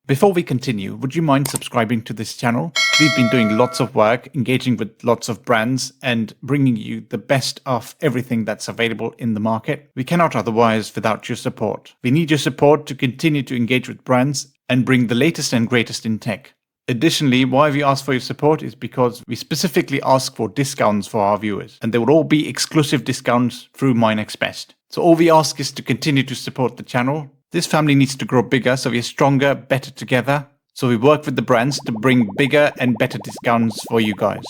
Before we continue, would you mind subscribing to this channel? We've been doing lots of work, engaging with lots of brands and bringing you the best of everything that's available in the market. We cannot otherwise without your support. We need your support to continue to engage with brands and bring the latest and greatest in tech. Additionally, why we ask for your support is because we specifically ask for discounts for our viewers, and they will all be exclusive discounts through MyNextBest. So all we ask is to continue to support the channel. This family needs to grow bigger, so we are stronger, better together. So we work with the brands to bring bigger and better discounts for you guys.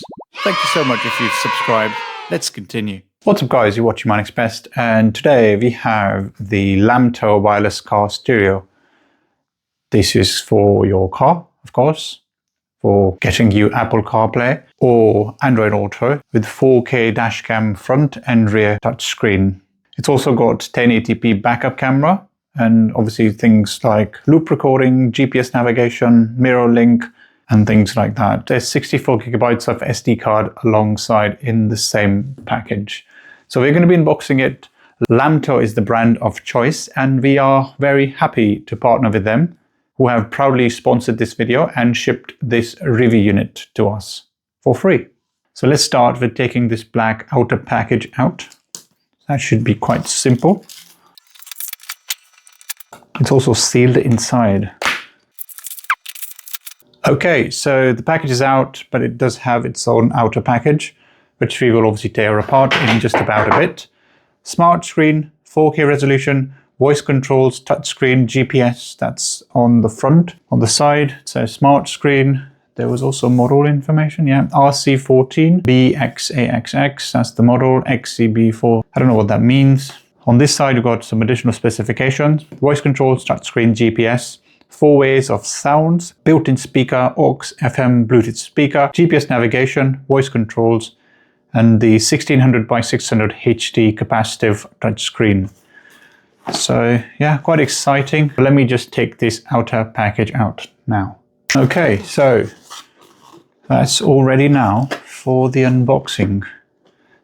Thank you so much if you've subscribed. Let's continue. What's up guys, you're watching MyNextBest, and today we have the LAMTTO wireless car stereo. This is for your car, of course, for getting you Apple Carplay or Android Auto with 4K dashcam front and rear touchscreen. It's also got 1080p backup camera, and obviously things like loop recording, GPS navigation, mirror link, and things like that. There's 64 gigabytes of SD card alongside in the same package. So we're going to be unboxing it. LAMTTO is the brand of choice, and we are very happy to partner with them, who have proudly sponsored this video and shipped this review unit to us for free. So let's start with taking this black outer package out. That should be quite simple. It's also sealed inside. Okay, so the package is out, but it does have its own outer package, which we will obviously tear apart in just about a bit. Smart screen, 4K resolution, voice controls, touchscreen, GPS, that's on the front. On the side, it says smart screen. There was also model information, yeah. RC14BXAXX, that's the model, XCB4. I don't know what that means. On this side, you've got some additional specifications. Voice controls, touchscreen, GPS, 4 ways of sounds, built-in speaker, aux, FM, Bluetooth speaker, GPS navigation, voice controls, and the 1600 by 600 HD capacitive touchscreen. So yeah, quite exciting. Let me just take this outer package out now. Okay, so that's all ready now for the unboxing.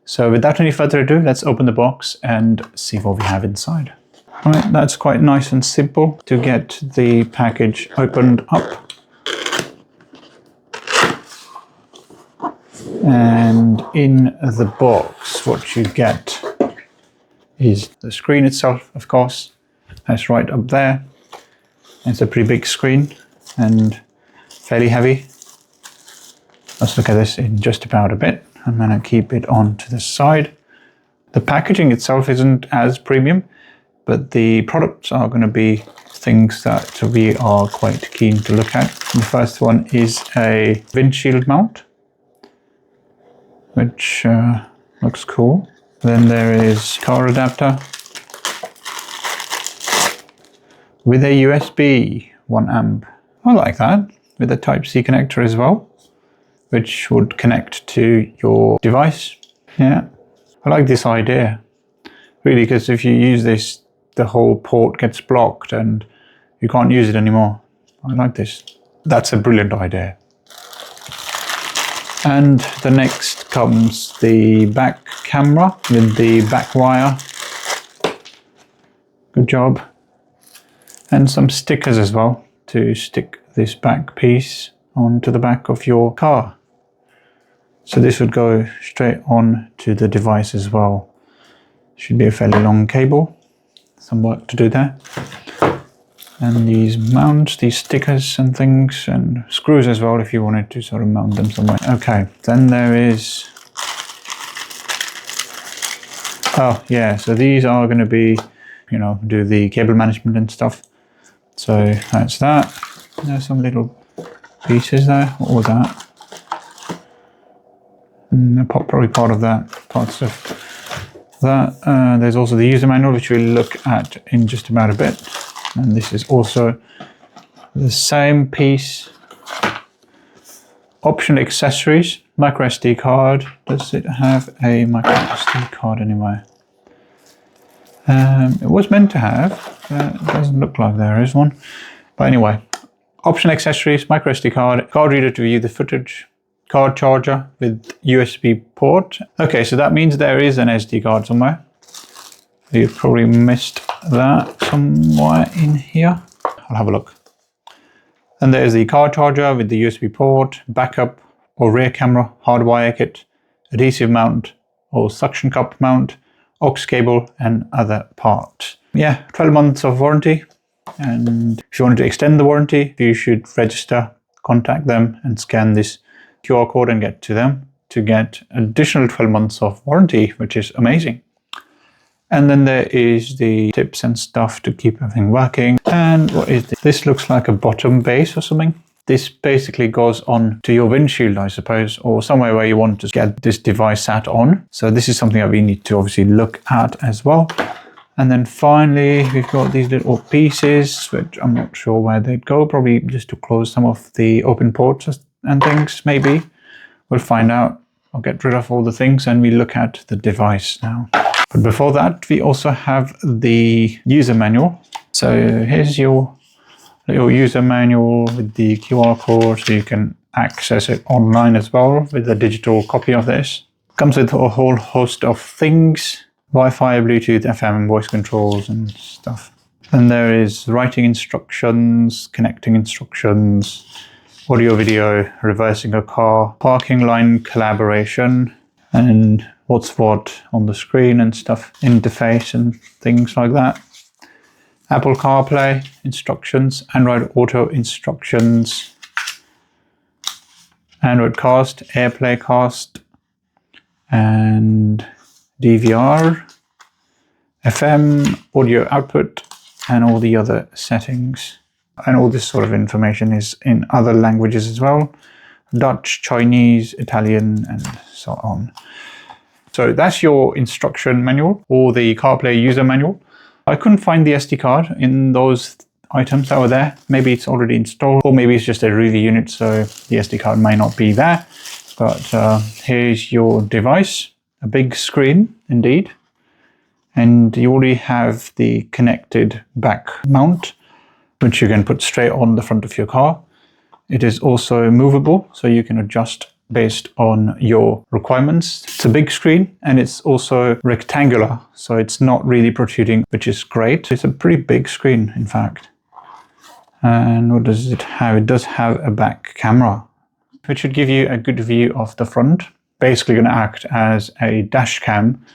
So without any further ado, let's open the box and see what we have inside. All right, that's quite nice and simple to get the package opened up. And in the box, what you get is the screen itself, of course. That's right up there. It's a pretty big screen and fairly heavy. Let's look at this in just about a bit. I'm going to keep it on to the side. The packaging itself isn't as premium, but the products are going to be things that we are quite keen to look at. The first one is a windshield mount, which looks cool. Then there is car adapter with a USB 1 amp. I like that, with a Type-C connector as well, which would connect to your device. Yeah, I like this idea, really, because if you use this, the whole port gets blocked and you can't use it anymore. I like this. That's a brilliant idea. And the next comes the back camera with the back wire. Good job. And some stickers as well to stick this back piece onto the back of your car. So this would go straight on to the device as well. Should be a fairly long cable. Some work to do there. And these mounts, these stickers and things, and screws as well if you wanted to sort of mount them somewhere. Okay, then there is... Oh yeah, so these are going to be, you know, do the cable management and stuff. So that's that. There's some little pieces there. What was that? Probably part of that, parts of that. There's also the user manual, which we'll look at in just about a bit. And this is also the same piece. Optional accessories, micro SD card. Does it have a micro SD card anywhere? It was meant to have. It doesn't look like there is one. But anyway, optional accessories, micro SD card, card reader to view the footage, card charger with USB port. Okay, so that means there is an SD card somewhere. You've probably missed that somewhere in here. I'll have a look. And there's the car charger with the USB port, backup or rear camera, hardwire kit, adhesive mount or suction cup mount, aux cable and other parts. Yeah, 12 months of warranty. And if you wanted to extend the warranty, you should register, contact them and scan this QR code and get to them to get additional 12 months of warranty, which is amazing. And then there is the tips and stuff to keep everything working. And what is this? This looks like a bottom base or something. This basically goes on to your windshield, I suppose, or somewhere where you want to get this device sat on. So this is something that we need to obviously look at as well. And then finally, we've got these little pieces, which I'm not sure where they'd go, probably just to close some of the open ports and things, maybe. We'll find out. I'll get rid of all the things and we look at the device now. But before that, we also have the user manual. So here's your little user manual with the QR code, so you can access it online as well with a digital copy of this. Comes with a whole host of things, Wi-Fi, Bluetooth, FM, voice controls and stuff. Then there is writing instructions, connecting instructions, audio, video, reversing a car, parking line collaboration, and what's what on the screen and stuff, interface and things like that. Apple Carplay instructions, Android Auto instructions, Android Cast, AirPlay Cast, and DVR, FM, audio output, and all the other settings. And all this sort of information is in other languages as well. Dutch, Chinese, Italian, and so on. So that's your instruction manual or the CarPlay user manual. I couldn't find the SD card in those items that were there. Maybe it's already installed, or maybe it's just a review unit, so the SD card may not be there. But here's your device, a big screen indeed. And you already have the connected back mount, which you can put straight on the front of your car. It is also movable, so you can adjust based on your requirements. It's a big screen and it's also rectangular, so it's not really protruding, which is great. It's a pretty big screen, in fact. And what does it have? It does have a back camera, which should give you a good view of the front. Basically going to act as a dash cam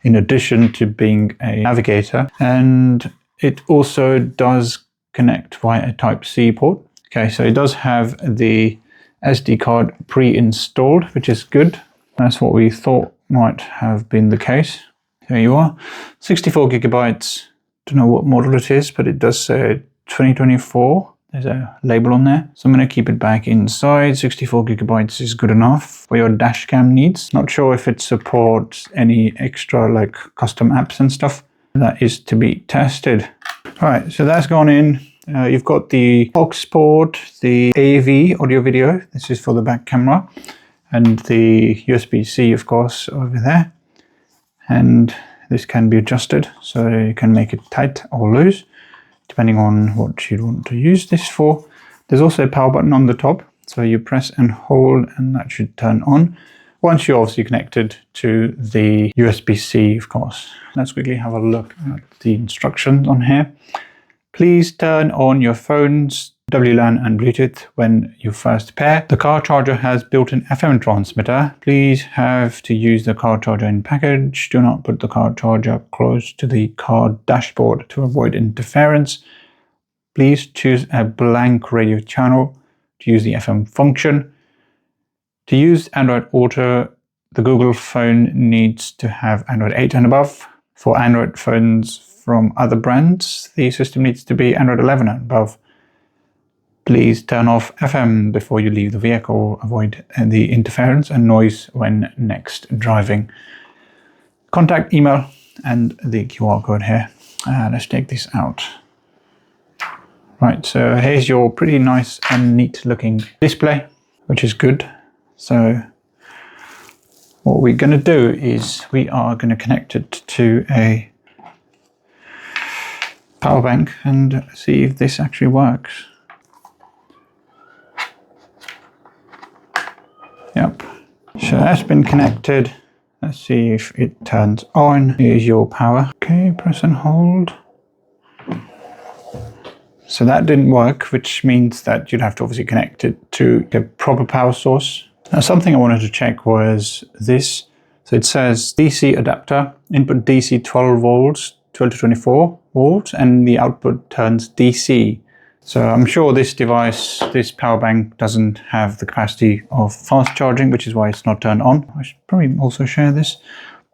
in addition to being a navigator. And it also does connect via a Type-C port. Okay, so it does have the SD card pre-installed, which is good. That's what we thought might have been the case. There you are, 64 gigabytes. Don't know what model it is, but it does say 2024. There's a label on there. So I'm going to keep it back inside. 64 gigabytes is good enough for your dash cam needs. Not sure if it supports any extra like custom apps and stuff. That is to be tested. All right, so that's gone in. You've got the aux port, the AV audio video. This is for the back camera, and the USB-C, of course, over there. And this can be adjusted, so you can make it tight or loose, depending on what you want to use this for. There's also a power button on the top, so you press and hold, and that should turn on once you're obviously connected to the USB-C, of course. Let's quickly have a look at the instructions on here. Please turn on your phone's WLAN and Bluetooth when you first pair. The car charger has built-in FM transmitter. Please have to use the car charger in package. Do not put the car charger close to the car dashboard to avoid interference. Please choose a blank radio channel to use the FM function. To use Android Auto, the Google phone needs to have Android 8 and above. For Android phones from other brands, the system needs to be Android 11 and above. Please turn off FM before you leave the vehicle. Avoid the interference and noise when next driving. Contact email and the QR code here. Let's take this out. Right, so here's your pretty nice and neat looking display, which is good. So what we're going to do is we are going to connect it to a power bank and see if this actually works. Yep, so that's been connected. Let's see if it turns on. Here's your power. Okay, press and hold. So that didn't work, which means that you'd have to obviously connect it to the proper power source. Now, something I wanted to check was this. So it says DC adapter, input DC 12 volts, 12 to 24 volts, and the output turns DC. So I'm sure this device, this power bank, doesn't have the capacity of fast charging, which is why it's not turned on. I should probably also share this.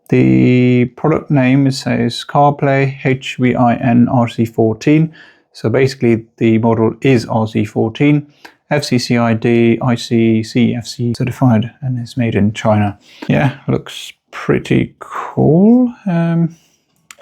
The product name, it says Carplay HVIN RC14. So basically the model is RC14, FCC-ID, ICCFC certified, and it's made in China. Yeah, looks pretty cool.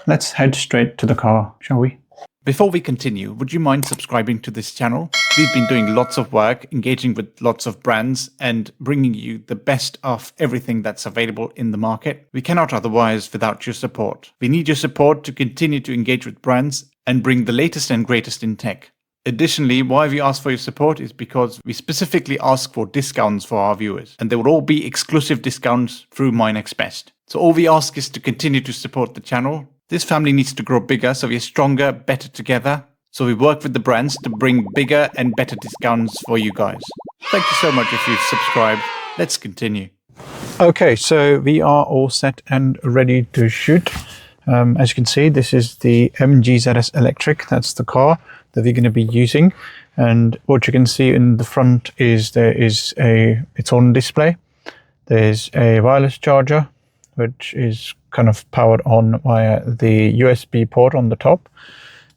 Let's head straight to the car, shall we? Before we continue, would you mind subscribing to this channel? We've been doing lots of work, engaging with lots of brands and bringing you the best of everything that's available in the market. We cannot otherwise without your support. We need your support to continue to engage with brands and bring the latest and greatest in tech. Additionally, why we ask for your support is because we specifically ask for discounts for our viewers, and there will all be exclusive discounts through MyNextBest. So all we ask is to continue to support the channel. This family needs to grow bigger, so we're stronger, better together. So we work with the brands to bring bigger and better discounts for you guys. Thank you so much if you've subscribed. Let's continue. Okay, so we are all set and ready to shoot. As you can see, this is the MGZS Electric. That's the car that we're going to be using. And what you can see in the front is there is its own display. There's a wireless charger, which is kind of powered on via the USB port on the top.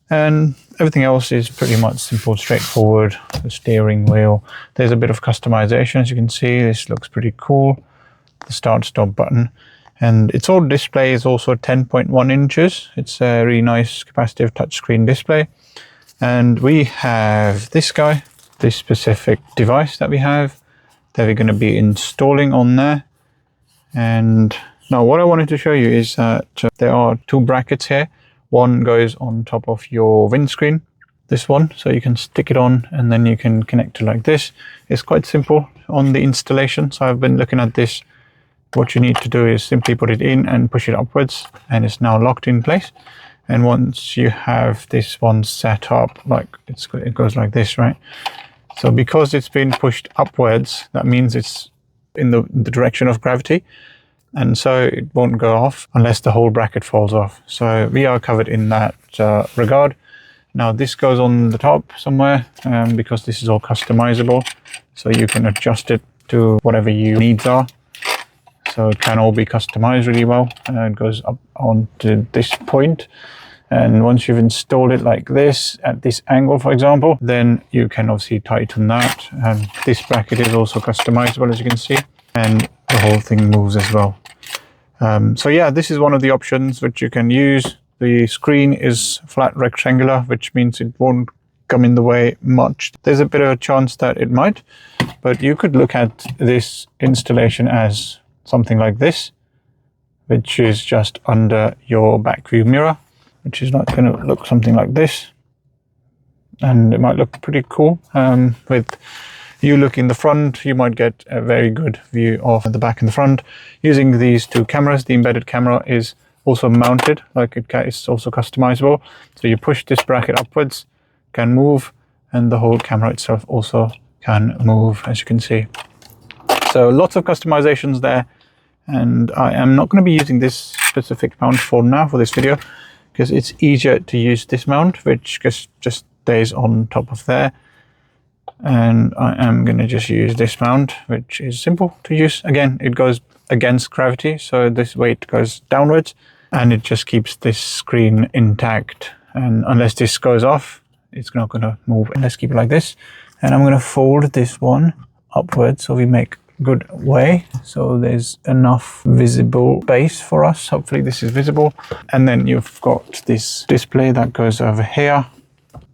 And everything else is pretty much simple, straightforward. The steering wheel. There's a bit of customization, as you can see. This looks pretty cool. The start-stop button. And its old display is also 10.1 inches. It's a really nice capacitive touchscreen display. And we have this guy, this specific device that we have, that we're going to be installing on there. And now what I wanted to show you is that there are two brackets here. One goes on top of your windscreen, this one, so you can stick it on and then you can connect it like this. It's quite simple on the installation. So I've been looking at this. What you need to do is simply put it in and push it upwards, and it's now locked in place. And once you have this one set up, like it goes like this, right? So because it's been pushed upwards, that means it's in the direction of gravity. And so it won't go off unless the whole bracket falls off. So we are covered in that regard. Now this goes on the top somewhere because this is all customizable. So you can adjust it to whatever your needs are. So it can all be customized really well. It goes up onto this point. And once you've installed it like this, at this angle, for example, then you can obviously tighten that. And this bracket is also customizable, as you can see. And the whole thing moves as well. So yeah, this is one of the options which you can use. The screen is flat rectangular, which means it won't come in the way much. There's a bit of a chance that it might, but you could look at this installation as something like this, which is just under your back view mirror, which is not going to look something like this. And it might look pretty cool. With you look in the front, you might get a very good view of the back and the front. Using these two cameras, the embedded camera is also mounted, like it's also customizable. So you push this bracket upwards, can move, and the whole camera itself also can move, as you can see. So lots of customizations there. And I am not going to be using this specific mount for now for this video, because it's easier to use this mount, which just stays on top of there. And I am going to just use this mount, which is simple to use. Again, it goes against gravity, so this weight goes downwards and it just keeps this screen intact. And unless this goes off, it's not going to move. Let's keep it like this. And I'm going to fold this one upwards so we make good way. So there's enough visible base for us. Hopefully this is visible. And then you've got this display that goes over here.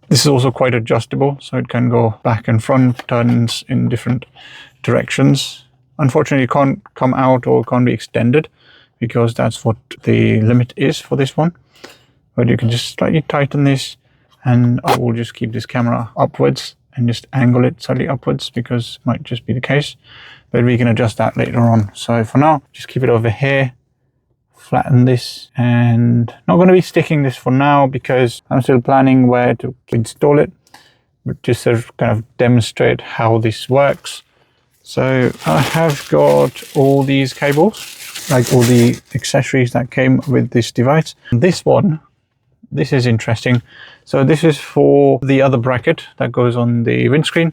This is also quite adjustable, so it can go back and front, turns in different directions. Unfortunately, it can't come out or can't be extended because that's what the limit is for this one. But you can just slightly tighten this, and I will just keep this camera upwards and just angle it slightly upwards because it might just be the case. But we can adjust that later on. So for now, just keep it over here, flatten this, and not going to be sticking this for now because I'm still planning where to install it, but just sort of kind of demonstrate how this works. So I have got all these cables, like all the accessories that came with this device. This one, this is interesting. So this is for the other bracket that goes on the windscreen.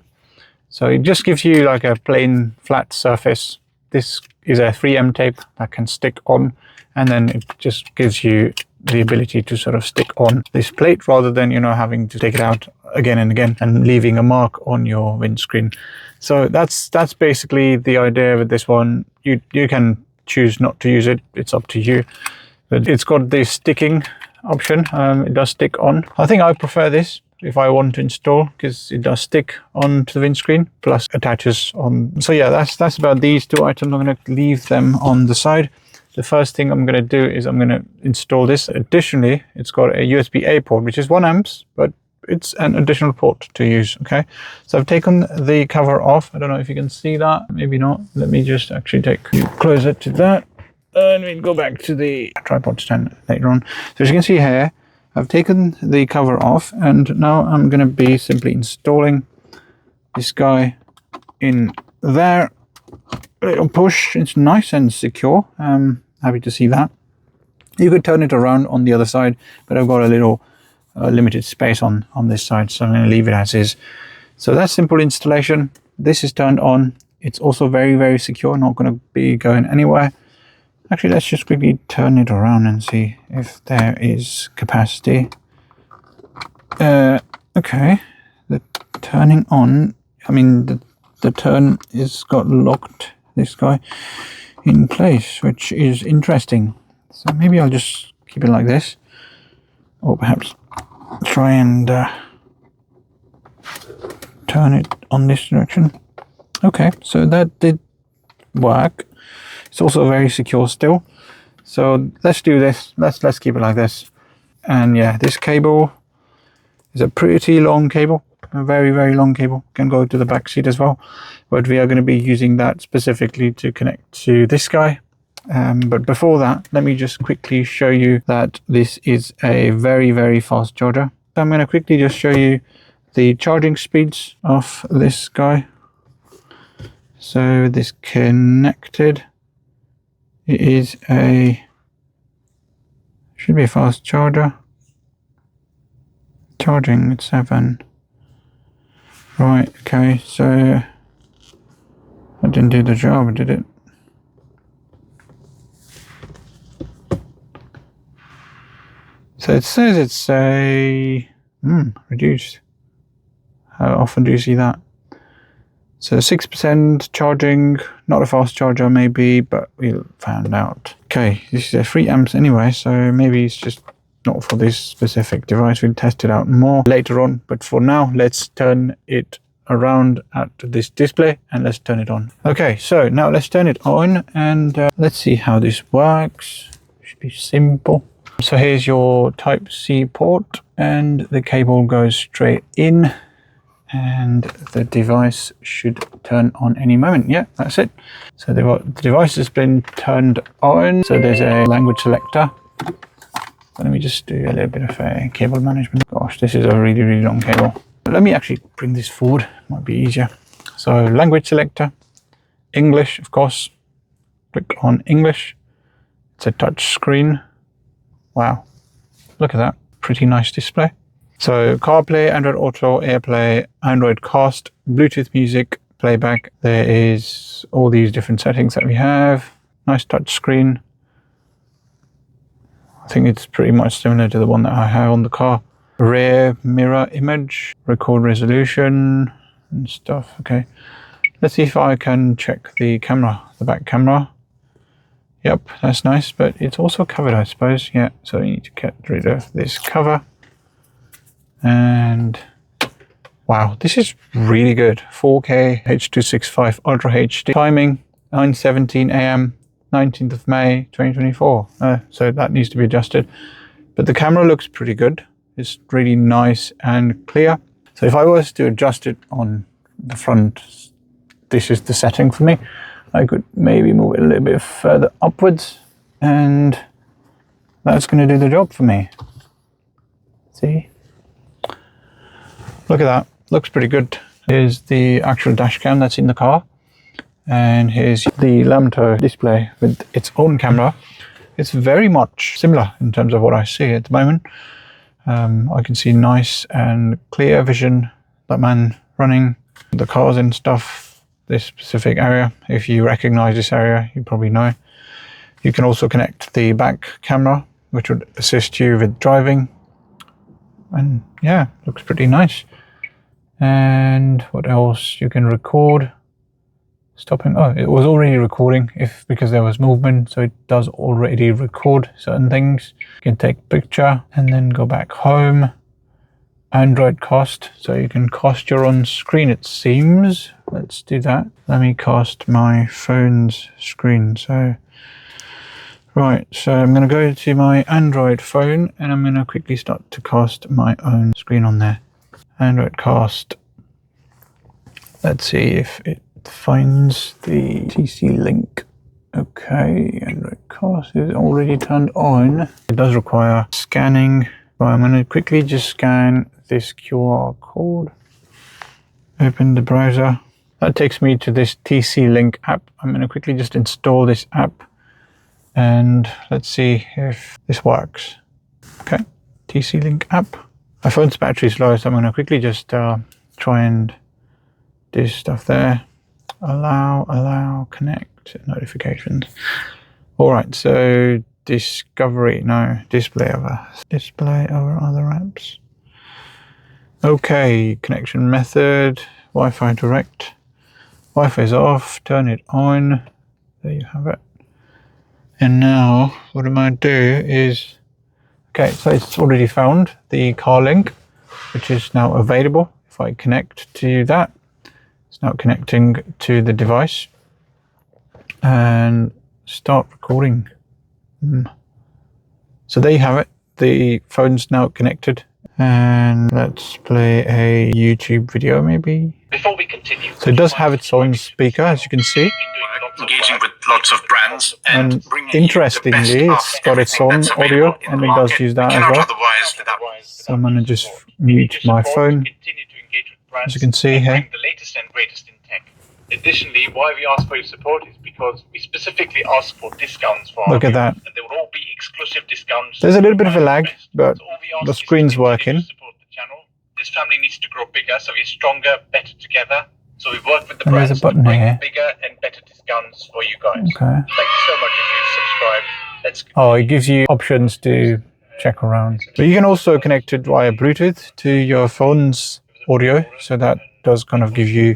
So it just gives you like a plain flat surface. This is a 3M tape that can stick on, and then it just gives you the ability to sort of stick on this plate rather than, you know, having to take it out again and again and leaving a mark on your windscreen. So that's basically the idea with this one. You can choose not to use it, it's up to you, but it's got this sticking option. It does stick on. I think I prefer this if I want to install, because it does stick onto the windscreen plus attaches on. So yeah, that's about these two items. I'm going to leave them on the side. The first thing I'm going to do is I'm going to install this. Additionally, it's got a USB-A port, which is 1 amps, but it's an additional port to use. Okay, so I've taken the cover off. I don't know if you can see that, maybe not. Let me just actually take you closer to that, and we'll go back to the tripod stand later on. So as you can see here, I've taken the cover off, and now I'm going to be simply installing this guy in there. A little push, it's nice and secure. Happy to see that. You could turn it around on the other side, but I've got a little limited space on this side, so I'm going to leave it as is. So that's simple installation. This is turned on. It's also very, very secure, not going to be going anywhere. Actually, let's just quickly turn it around and see if there is capacity. Okay, the turning on, I mean, the turn is got locked this guy in place, which is interesting. So maybe I'll just keep it like this, or perhaps try and turn it on this direction. Okay, so that did work. It's also very secure still. So let's do this. Let's keep it like this. And yeah, this cable is a pretty long cable, a very, very long cable. Can go to the back seat as well. But we are going to be using that specifically to connect to this guy. But before that, let me just quickly show you that this is a very, very fast charger. So I'm going to quickly just show you the charging speeds of this guy. So this connected. It is should be a fast charger. Charging at 7. Right, okay, so that didn't do the job, did it? So it says it's reduced. How often do you see that? So 6% charging, not a fast charger maybe, but we'll find out. Okay, this is a 3 amps anyway, so maybe it's just not for this specific device. We'll test it out more later on, but for now, let's turn it around at this display and let's turn it on. Okay, so now let's turn it on and let's see how this works. Should be simple. So here's your Type-C port and the cable goes straight in. And the device should turn on any moment. Yeah, that's it. So the device has been turned on. So there's a language selector. Let me just do a little bit of cable management. Gosh, this is a really, really long cable. Let me actually bring this forward. Might be easier. So language selector, English, of course. Click on English. It's a touch screen. Wow, look at that. Pretty nice display. So CarPlay, Android Auto, AirPlay, Android Cast, Bluetooth music, playback. There is all these different settings that we have. Nice touch screen. I think it's pretty much similar to the one that I have on the car. Rear mirror image, record resolution and stuff. Okay, let's see if I can check the camera, the back camera. Yep, that's nice, but it's also covered, I suppose. Yeah, so we need to get rid of this cover. And wow, this is really good. 4K H.265 Ultra HD. Timing 9:17 AM, 19th of May 2024. So that needs to be adjusted. But the camera looks pretty good. It's really nice and clear. So if I was to adjust it on the front, this is the setting for me. I could maybe move it a little bit further upwards and that's going to do the job for me. See? Look at that. Looks pretty good. Here's the actual dash cam that's in the car. And here's the LAMTTO display with its own camera. It's very much similar in terms of what I see at the moment. I can see nice and clear vision, that man running the cars and stuff, this specific area. If you recognize this area, you probably know. You can also connect the back camera, which would assist you with driving. And yeah, looks pretty nice. And what else? You can record. Stopping. Oh, it was already recording because there was movement, so it does already record certain things. You can take a picture and then go back home. Android cast, so you can cast your own screen, it seems. Let's do that. Let me cast my phone's screen. So right, so I'm going to go to my Android phone and I'm going to quickly start to cast my own screen on there. Android cast. Let's see if it finds the TC link. Okay, Android cast is already turned on. It does require scanning. Right, I'm going to quickly just scan this QR code. Open the browser. That takes me to this TC Link app. I'm going to quickly just install this app and let's see if this works. Okay, TC Link app. My phone's battery is low, so I'm going to quickly just try and do stuff there. Allow, connect, notifications. All right, so discovery, no, display over other apps. Okay, connection method, Wi-Fi direct. Wi-Fi is off, turn it on. There you have it. And now what I'm going to do is, okay, so it's already found the car link, which is now available. If I connect to that, it's now connecting to the device and start recording. So there you have it. The phone's now connected. And let's play a YouTube video maybe. Before we continue, so it does have its own speaker, as you can see. Engaging with lots of brands and interestingly, it's got its own audio and it does use that as well. So I'm going to just mute my phone, as you can see here. The latest and greatest in tech. Additionally, why we ask for your support is because we specifically ask for discounts for Look at that. And there will all be exclusive discounts. There's a little bit of a lag, but the screen's working. This family needs to grow bigger, so we're stronger, better together. So we work with the and brands there's a button to bring here. bigger and better discounts for you guys. Okay. Thank you so much if you subscribe. Let's Oh, it gives you options to check around. But you can also connect it via Bluetooth to your phone's audio, so that does kind of give you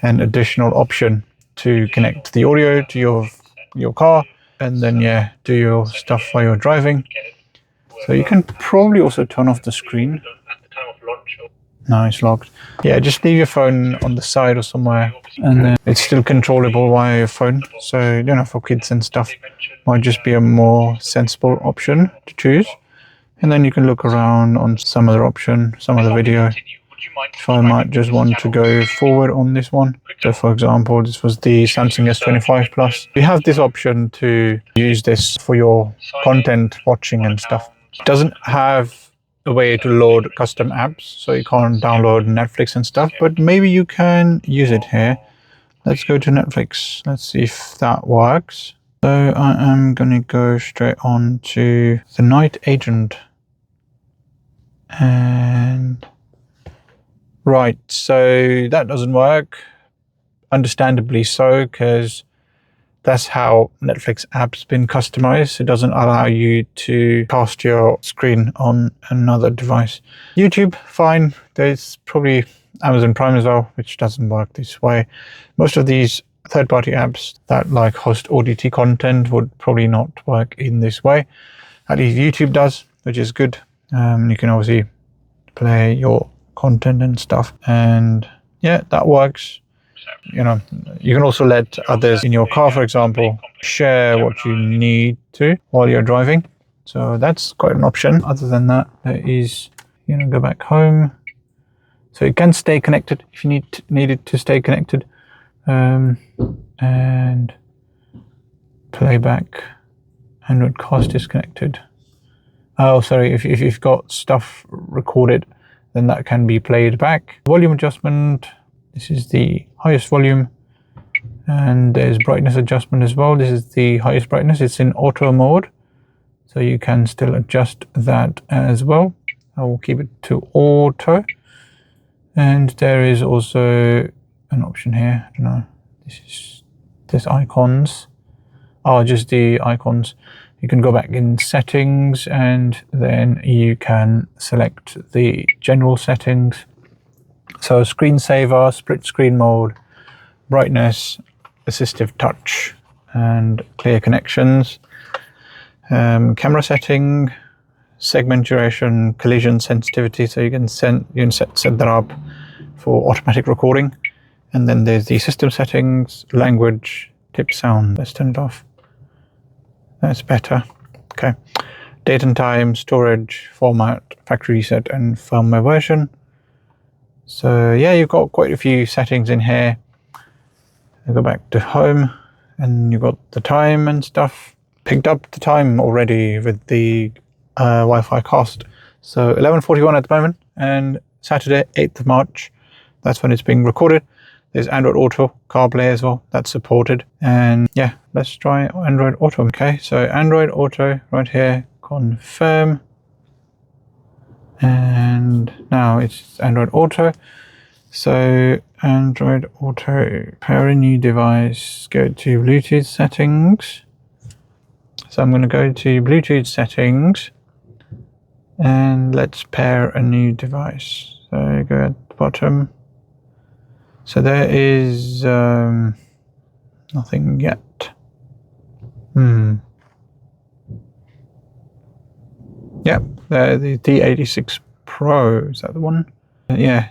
an additional option to connect the audio to your car and then yeah, do your stuff while you're driving. So you can probably also turn off the screen. No, it's locked. Yeah, just leave your phone on the side or somewhere and then it's still controllable via your phone. So, you know, for kids and stuff, might just be a more sensible option to choose. And then you can look around on some other option, some other video. If I might just want to go forward on this one. So for example, this was the Samsung S25 Plus. You have this option to use this for your content watching and stuff. It doesn't have a way to load custom apps, so you can't download Netflix and stuff, but maybe you can use it here. Let's go to Netflix. Let's see if that works. So I am going to go straight on to The Night Agent. And right, so that doesn't work. Understandably so, because that's how Netflix app's been customized. It doesn't allow you to cast your screen on another device. YouTube, fine. There's probably Amazon Prime as well, which doesn't work this way. Most of these third-party apps that like host OTT content would probably not work in this way. At least YouTube does, which is good. You can obviously play your content and stuff, and yeah, that works. You know, you can also let others in your car, for example, share what you need to while you're driving. So that's quite an option. Other than that, there is, you know, go back home. So it can stay connected if you need it to stay connected. And playback, Android cast is connected. Oh, sorry, if you've got stuff recorded, then that can be played back. Volume adjustment, this is the highest volume. And there's brightness adjustment as well. This is the highest brightness. It's in auto mode, so you can still adjust that as well. I will keep it to auto. And there is also an option here. I don't know. There's icons. Oh, just the icons. You can go back in settings, and then you can select the general settings. So screensaver, split screen mode, brightness, assistive touch, and clear connections. Camera setting, segment duration, collision sensitivity. So you can set that up for automatic recording. And then there's the system settings, language, tip sound. Let's turn it off. That's better. Okay. Date and time, storage, format, factory reset, and firmware version. So yeah, you've got quite a few settings in here. I go back to home, and you've got the time and stuff. Picked up the time already with the Wi-Fi cost. So 11:41 at the moment, and Saturday 8th of March, that's when it's being recorded. There's Android Auto, CarPlay as well, that's supported. And yeah, let's try Android Auto. Okay, so Android Auto right here, confirm. And now it's Android Auto. So Android Auto, pair a new device, go to Bluetooth settings. So I'm going to go to Bluetooth settings, and let's pair a new device. So go at the bottom. So there is nothing yet. Yep, the D86 Pro, is that the one? Yeah,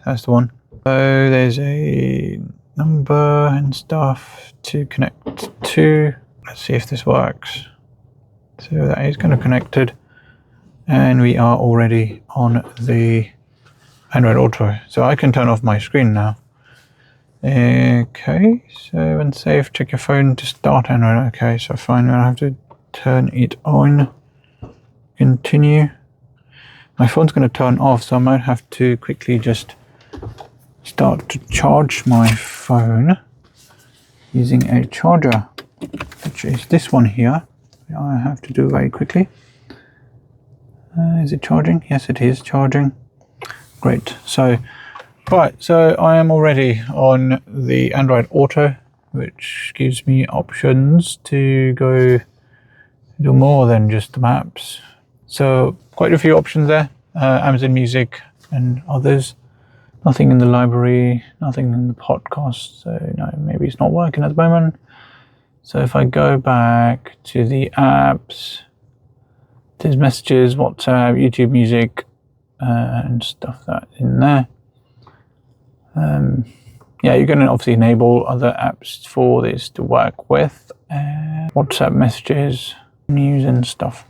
that's the one. So there's a number and stuff to connect to. Let's see if this works. So that is kind of connected, and we are already on the Android Auto. So I can turn off my screen now. Okay, so when safe, check your phone to start Android. Okay, so fine, I have to turn it on. Continue. My phone's going to turn off, so I might have to quickly just start to charge my phone using a charger, which is this one here. I have to do very quickly. Is it charging? Yes, it is charging. Great. So, right, so I am already on the Android Auto, which gives me options to go do more than just the maps. So quite a few options there. Amazon Music and others. Nothing in the library, nothing in the podcast. So no, maybe it's not working at the moment. So if I go back to the apps, there's messages, WhatsApp, YouTube Music, and stuff that in there. Yeah, you're going to obviously enable other apps for this to work with. WhatsApp messages, news and stuff.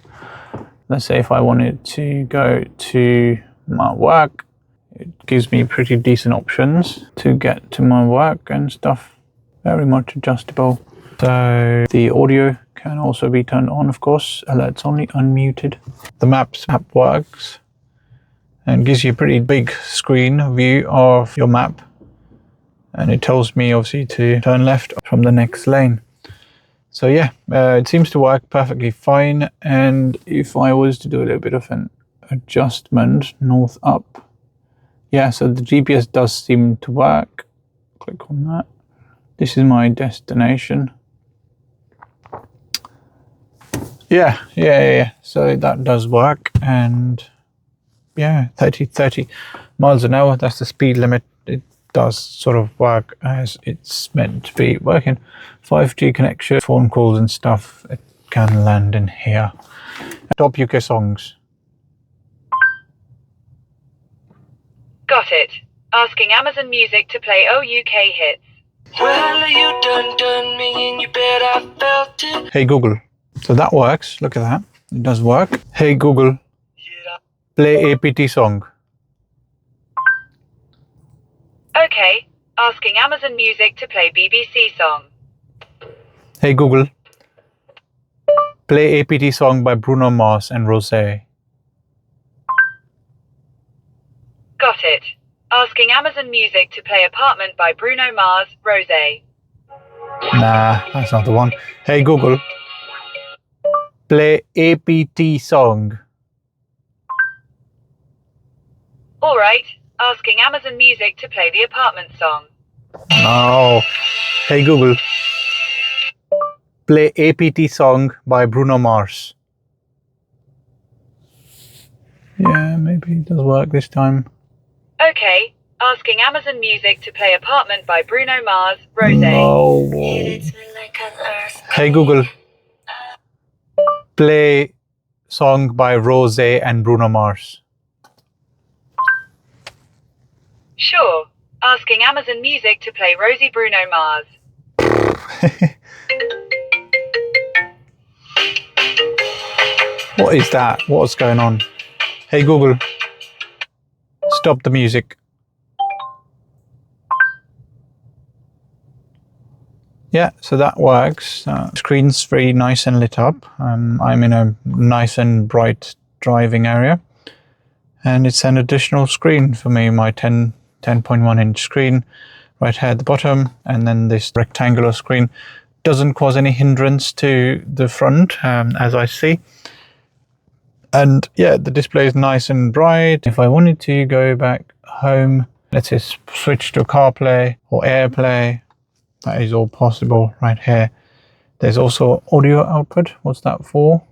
Let's say if I wanted to go to my work, it gives me pretty decent options to get to my work and stuff. Very much adjustable. So the audio can also be turned on, of course. Alerts only, unmuted. The Maps app works and gives you a pretty big screen view of your map. And it tells me obviously to turn left from the next lane. So yeah, it seems to work perfectly fine. And if I was to do a little bit of an adjustment, north up. Yeah, so the GPS does seem to work. Click on that. This is my destination. Yeah. So that does work. And yeah, 30 miles an hour, that's the speed limit. It does sort of work as it's meant to be working. 5G connection, phone calls and stuff, it can land in here. Top UK songs. Got it. Asking Amazon Music to play UK hits. Well, you done me and you bet I felt it. Hey Google. So that works. Look at that. It does work. Hey Google. Play APT song. Okay. Asking Amazon Music to play BBC song. Hey Google. Play APT song by Bruno Mars and Rosé. Got it. Asking Amazon Music to play Apartment by Bruno Mars, Rosé. Nah, that's not the one. Hey Google, play APT song. Alright. Asking Amazon Music to play the Apartment song. No. Hey Google, play APT song by Bruno Mars. Yeah, maybe it does work this time. Okay. Asking Amazon Music to play Apartment by Bruno Mars, Rosé. No. Hey Google, play song by Rosé and Bruno Mars. Sure. Asking Amazon Music to play Rosie Bruno Mars. What is that? What's going on? Hey Google, stop the music. Yeah, so that works. Screen's very nice and lit up. I'm in a nice and bright driving area. And it's an additional screen for me, my 10.1 inch screen right here at the bottom. And then this rectangular screen doesn't cause any hindrance to the front, as I see. And yeah, the display is nice and bright. If I wanted to go back home, let's say switch to CarPlay or AirPlay, that is all possible right here. There's also audio output. What's that for?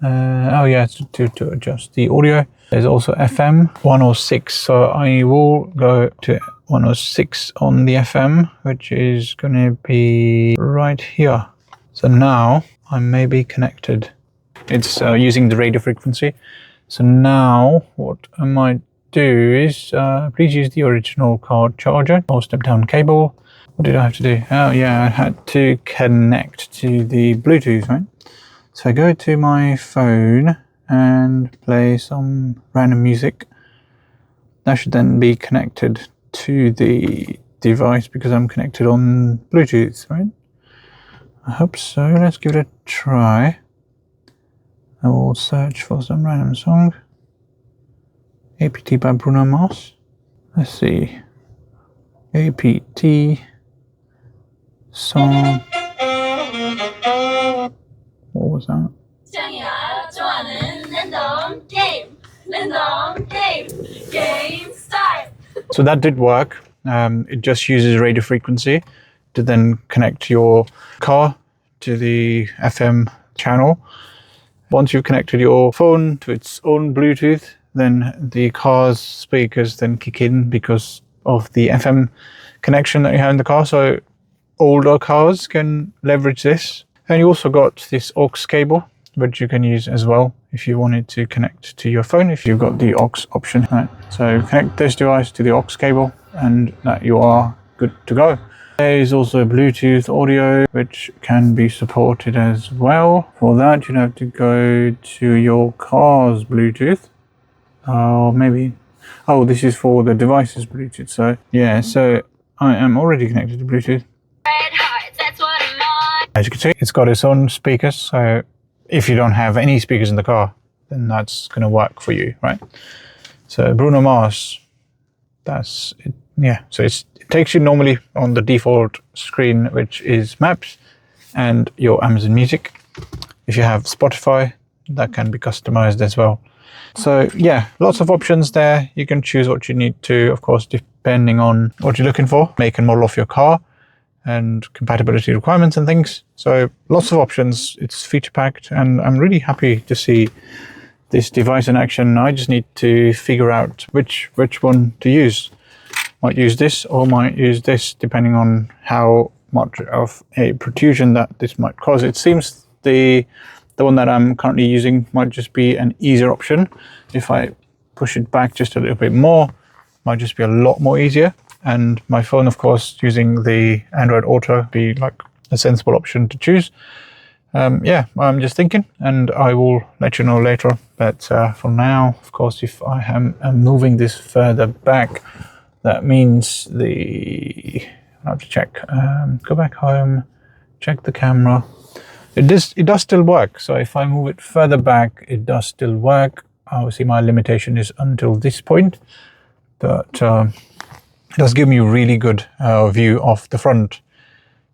Oh yeah, it's to adjust the audio. There's also FM 106. So I will go to 106 on the FM, which is going to be right here. So now I may be connected. It's using the radio frequency. So now what I might do is please use the original card charger or step down cable. What did I have to do? Oh yeah, I had to connect to the Bluetooth, right? So I go to my phone and play some random music. That should then be connected to the device because I'm connected on Bluetooth, right? I hope so. Let's give it a try. I will search for some random song. APT by Bruno Mars. Let's see. APT song. What was that? So that did work. It just uses radio frequency to then connect your car to the FM channel. Once you've connected your phone to its own Bluetooth, then the car's speakers then kick in because of the FM connection that you have in the car. So older cars can leverage this. And you also got this aux cable, which you can use as well if you wanted to connect to your phone, if you've got the aux option. Right? So connect this device to the aux cable and that you are good to go. There is also Bluetooth audio, which can be supported as well. For that, you'd have to go to your car's Bluetooth. Or maybe, oh, this is for the device's Bluetooth. So yeah, so I am already connected to Bluetooth. As you can see, it's got its own speakers. So if you don't have any speakers in the car, then that's going to work for you, right? So Bruno Mars, that's it. Yeah, so it takes you normally on the default screen, which is Maps and your Amazon Music. If you have Spotify, that can be customized as well. So yeah, lots of options there. You can choose what you need to, of course, depending on what you're looking for, make and model of your car and compatibility requirements and things. So lots of options. It's feature packed and I'm really happy to see this device in action. I just need to figure out which one to use. Might use this or might use this depending on how much of a protrusion that this might cause. It seems the one that I'm currently using might just be an easier option. If I push it back just a little bit more, might just be a lot more easier. And my phone, of course, using the Android Auto be like a sensible option to choose. Yeah, I'm just thinking and I will let you know later. But for now, of course, if I am moving this further back, that means I have to check, go back home, check the camera. It does still work. So if I move it further back, it does still work. Obviously my limitation is until this point, but it does give me a really good view of the front,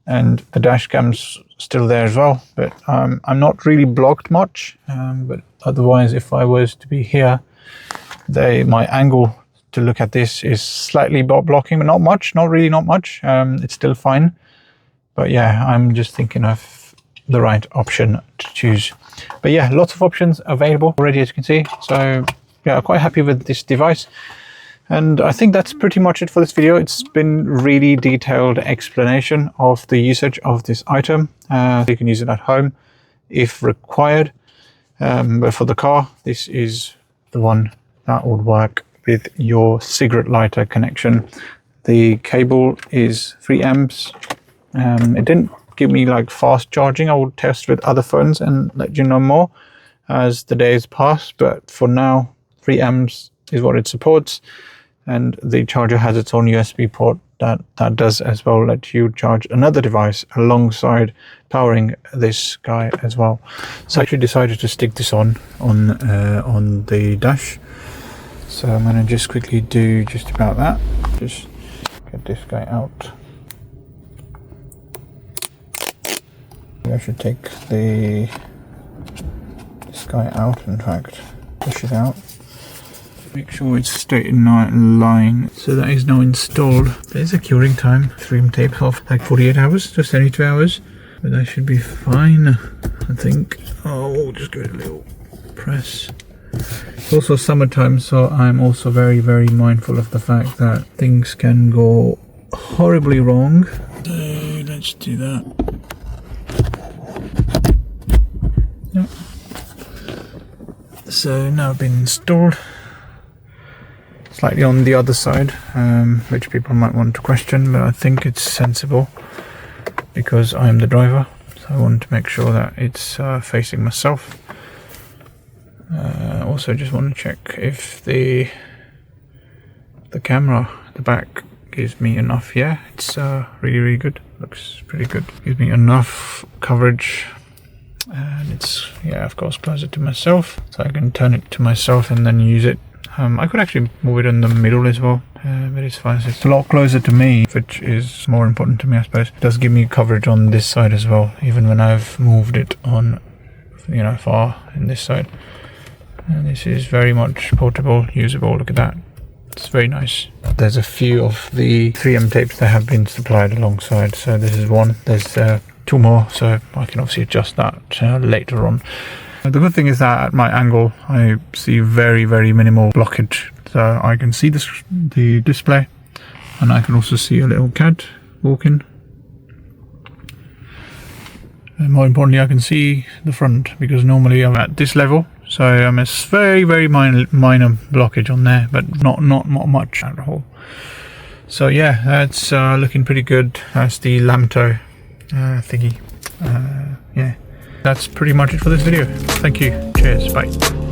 and the dash cam's still there as well, but I'm not really blocked much, but otherwise if I was to be here, my angle to look at this is slightly blocking, but not much, not much. It's still fine, but yeah, I'm just thinking of the right option to choose. But yeah, lots of options available already, as you can see. So yeah, I'm quite happy with this device. And I think that's pretty much it for this video. It's been really detailed explanation of the usage of this item. You can use it at home if required. But for the car, this is the one that would work with your cigarette lighter connection. The cable is 3 amps. It didn't give me like fast charging. I will test with other phones and let you know more as the days pass. But for now, 3 amps is what it supports. And the charger has its own USB port that does as well let you charge another device alongside powering this guy as well. So I actually decided to stick this on the dash. So I'm going to just quickly do just about that. Just get this guy out. I should take this guy out, in fact, push it out. Make sure it's straight in line. So that is now installed. There's a curing time. Stream tapes off like 48 hours, just 72 hours. But that should be fine, I think. Oh, we'll just give it a little press. It's also summertime, so I'm also very, very mindful of the fact that things can go horribly wrong. So let's do that. Yep. So now been installed. Slightly on the other side, which people might want to question, but I think it's sensible because I'm the driver, so I want to make sure that it's facing myself. Also just want to check if the camera at the back gives me enough. Yeah, it's really good, looks pretty good, gives me enough coverage, and it's, yeah, of course, closer to myself, so I can turn it to myself and then use it. I could actually move it in the middle as well, but it's fine. So it's a lot closer to me, which is more important to me, I suppose. It does give me coverage on this side as well, even when I've moved it on, you know, far in this side. And this is very much portable, usable. Look at that. It's very nice. There's a few of the 3M tapes that have been supplied alongside. So this is one. There's 2 more, so I can obviously adjust that later on. The good thing is that at my angle, I see very, very minimal blockage. So I can see the display, and I can also see a little cat walking. And more importantly, I can see the front, because normally I'm at this level. So I'm a very, very minor blockage on there, but not much at all. So yeah, that's looking pretty good. That's the LAMTTO thingy. Yeah. That's pretty much it for this video. Thank you. Cheers. Bye.